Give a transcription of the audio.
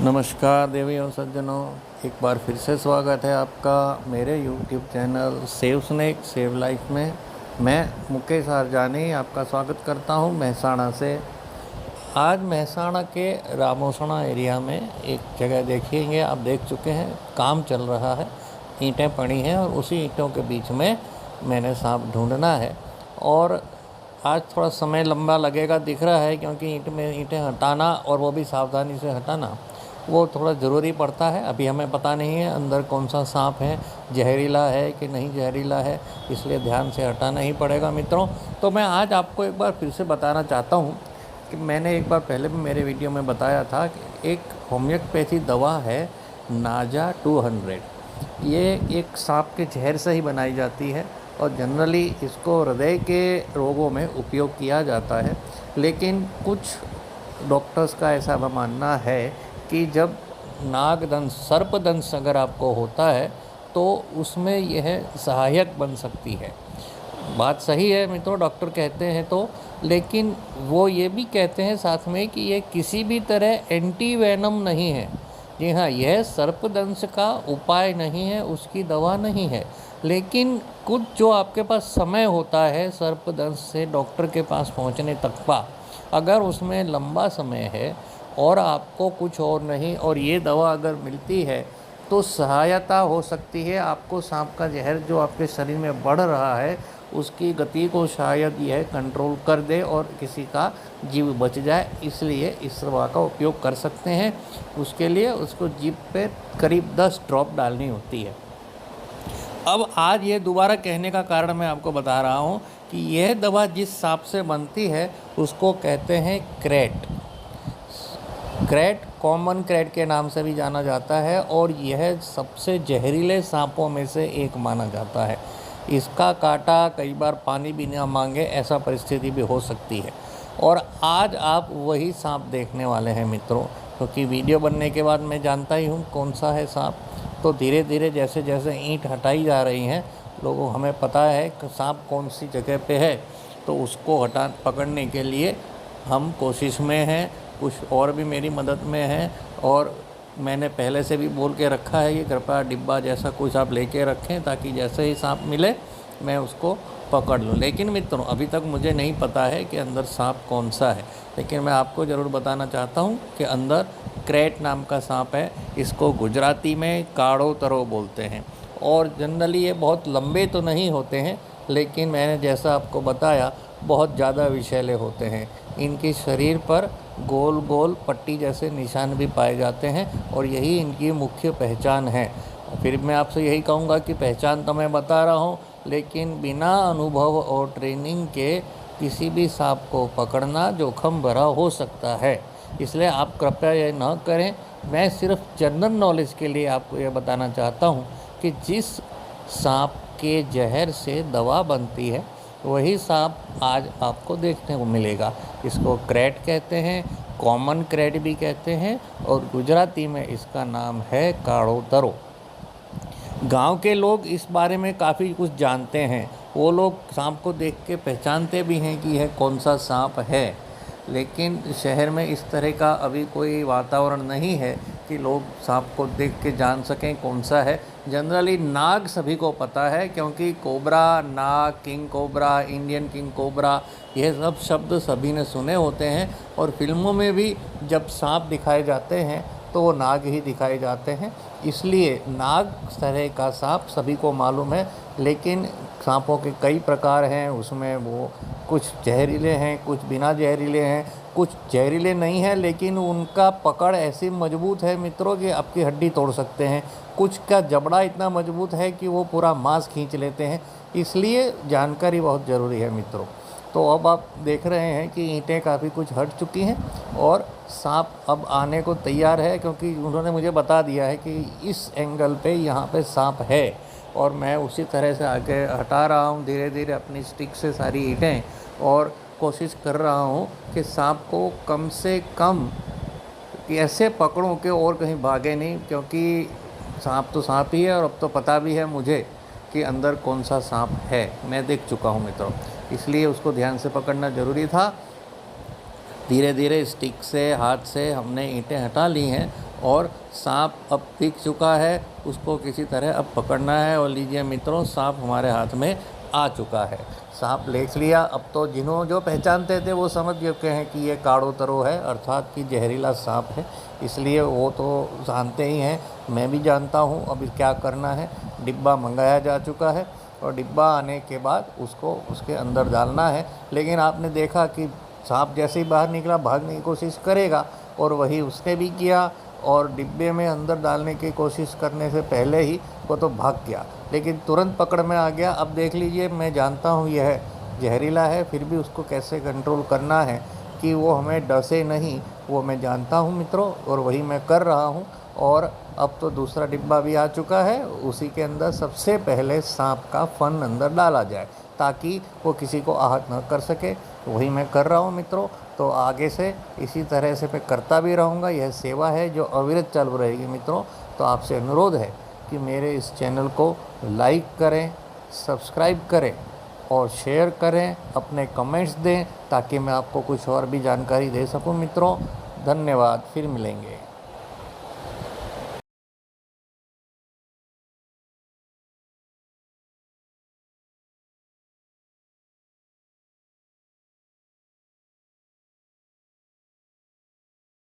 नमस्कार देवी और सज्जनों, एक बार फिर से स्वागत है आपका मेरे YouTube channel save snake save life में। मैं मुकेश हरजानी आपका स्वागत करता हूं मेहसाणा से। आज मेहसाणा के रामोसणा एरिया में एक जगह देखेंगे, आप देख चुके हैं, काम चल रहा है, ईंटें पड़ी हैं और उसी ईंटों के बीच में मैंने सांप ढूंढना है। और आज थोड़ा समय लंबा लगेगा दिख रहा है, क्योंकि ईंटें हटाना और वो भी सावधानी से हटाना वो थोड़ा ज़रूरी पड़ता है। अभी हमें पता नहीं है अंदर कौन सा सांप है, जहरीला है कि नहीं जहरीला है, इसलिए ध्यान से हटाना ही पड़ेगा मित्रों। तो मैं आज आपको एक बार फिर से बताना चाहता हूँ कि मैंने एक बार पहले भी मेरे वीडियो में बताया था कि एक होम्योपैथी दवा है नाजा 200। ये एक सांप के जहर से ही बनाई जाती है और जनरली इसको हृदय के रोगों में उपयोग किया जाता है। लेकिन कुछ डॉक्टर्स का ऐसा मानना है कि जब नागदंश सर्पदंश अगर आपको होता है तो उसमें यह सहायक बन सकती है। बात सही है मित्रों, डॉक्टर कहते हैं तो, लेकिन वो ये भी कहते हैं साथ में कि ये किसी भी तरह एंटी वेनम नहीं है। जी हाँ, यह सर्पदंश का उपाय नहीं है, उसकी दवा नहीं है। लेकिन कुछ जो आपके पास समय होता है सर्पदंश से डॉक्टर के पास पहुंचने तक का, अगर उसमें लंबा समय है और आपको कुछ और नहीं और ये दवा अगर मिलती है तो सहायता हो सकती है। आपको सांप का जहर जो आपके शरीर में बढ़ रहा है उसकी गति को शायद यह कंट्रोल कर दे और किसी का जीव बच जाए, इसलिए इस दवा का उपयोग कर सकते हैं। उसके लिए उसको जीभ पे करीब 10 ड्रॉप डालनी होती है। अब आज ये दोबारा कहने का कारण मैं आपको बता रहा हूँ कि यह दवा जिस सांप से बनती है उसको कहते हैं क्रेट। क्रेट कॉमन क्रेट के नाम से भी जाना जाता है और यह सबसे जहरीले सांपों में से एक माना जाता है। इसका काटा कई बार पानी भी ना मांगे, ऐसा परिस्थिति भी हो सकती है। और आज आप वही सांप देखने वाले हैं मित्रों, क्योंकि वीडियो बनने के बाद मैं जानता ही हूँ कौन सा है सांप। तो धीरे धीरे जैसे जैसे ईंट हटाई जा रही हैं, लोगों हमें पता है कि सांप कौन सी जगह पे है, तो उसको पकड़ने के लिए हम कोशिश में हैं। कुछ और भी मेरी मदद में है और मैंने पहले से भी बोल के रखा है कि कृपया डिब्बा जैसा कुछ आप लेके रखें, ताकि जैसे ही सांप मिले मैं उसको पकड़ लूँ। लेकिन मित्रों, अभी तक मुझे नहीं पता है कि अंदर सांप कौन सा है, लेकिन मैं आपको ज़रूर बताना चाहता हूँ कि अंदर क्रेट नाम का सांप है। इसको गुजराती में काड़ो तरो बोलते हैं और जनरली ये बहुत लंबे तो नहीं होते हैं, लेकिन मैंने जैसा आपको बताया बहुत ज़्यादा विषैले होते हैं। इनके शरीर पर गोल गोल पट्टी जैसे निशान भी पाए जाते हैं और यही इनकी मुख्य पहचान है। फिर मैं आपसे यही कहूँगा कि पहचान तो मैं बता रहा हूँ, लेकिन बिना अनुभव और ट्रेनिंग के किसी भी सांप को पकड़ना जोखिम भरा हो सकता है, इसलिए आप कृपया ये न करें। मैं सिर्फ जनरल नॉलेज के लिए आपको ये बताना चाहता हूँ कि जिस सांप के जहर से दवा बनती है वही सांप आज आपको देखने को मिलेगा। इसको क्रेट कहते हैं, कॉमन क्रेट भी कहते हैं और गुजराती में इसका नाम है काड़ो तरो। गांव के लोग इस बारे में काफ़ी कुछ जानते हैं, वो लोग सांप को देख के पहचानते भी हैं कि यह कौन सा सांप है। लेकिन शहर में इस तरह का अभी कोई वातावरण नहीं है कि लोग सांप को देख के जान सकें कौन सा है। जनरली नाग सभी को पता है, क्योंकि कोबरा, नाग, king cobra, Indian king cobra, यह सब शब्द सभी ने सुने होते हैं और फिल्मों में भी जब सांप दिखाए जाते हैं तो वो नाग ही दिखाए जाते हैं, इसलिए नाग तरह का सांप सभी को मालूम है। लेकिन सांपों के कई प्रकार हैं, उसमें वो कुछ जहरीले हैं, कुछ बिना जहरीले हैं, कुछ जहरीले नहीं हैं लेकिन उनका पकड़ ऐसी मजबूत है मित्रों कि आपकी हड्डी तोड़ सकते हैं। कुछ का जबड़ा इतना मजबूत है कि वो पूरा मांस खींच लेते हैं, इसलिए जानकारी बहुत ज़रूरी है मित्रों। तो अब आप देख रहे हैं कि ईंटें काफ़ी कुछ हट चुकी हैं और सांप अब आने को तैयार है, क्योंकि उन्होंने मुझे बता दिया है कि इस एंगल पे यहाँ पे सांप है और मैं उसी तरह से आगे हटा रहा हूँ धीरे धीरे अपनी स्टिक से सारी ईंटें और कोशिश कर रहा हूँ कि सांप को कम से कम ऐसे पकड़ूँ कि और कहीं भागे नहीं, क्योंकि सांप तो सांप ही है और अब तो पता भी है मुझे कि अंदर कौन सा सांप है, मैं देख चुका हूँ मित्रों, इसलिए उसको ध्यान से पकड़ना ज़रूरी था। धीरे धीरे स्टिक से, हाथ से हमने ईंटें हटा ली हैं और सांप अब दिख चुका है, उसको किसी तरह अब पकड़ना है। और लीजिए मित्रों, सांप हमारे हाथ में आ चुका है। सांप देख लिया, अब तो जो पहचानते थे वो समझ चुके हैं कि ये काड़ो तरो है, अर्थात कि जहरीला सांप है, इसलिए वो तो जानते ही हैं, मैं भी जानता हूँ। अभी क्या करना है, डिब्बा मंगाया जा चुका है और डिब्बा आने के बाद उसको उसके अंदर डालना है। लेकिन आपने देखा कि सांप जैसे ही बाहर निकला भागने की कोशिश करेगा, और वही उसने भी किया, और डिब्बे में अंदर डालने की कोशिश करने से पहले ही वो तो भाग गया, लेकिन तुरंत पकड़ में आ गया। अब देख लीजिए, मैं जानता हूँ यह जहरीला है, फिर भी उसको कैसे कंट्रोल करना है कि वो हमें डसे नहीं, वो मैं जानता हूँ मित्रों, और वही मैं कर रहा हूँ। और अब तो दूसरा डिब्बा भी आ चुका है, उसी के अंदर सबसे पहले सांप का फन अंदर डाला जाए ताकि वो किसी को आहत न कर सके। वही मैं कर रहा हूँ मित्रों। तो आगे से इसी तरह से मैं करता भी रहूँगा। यह सेवा है जो अविरत चालू रहेगी मित्रों। तो आपसे अनुरोध है कि मेरे इस चैनल को लाइक करें, सब्सक्राइब करें और शेयर करें, अपने कमेंट्स दें ताकि मैं आपको कुछ और भी जानकारी दे सकूं मित्रों। धन्यवाद, फिर मिलेंगे।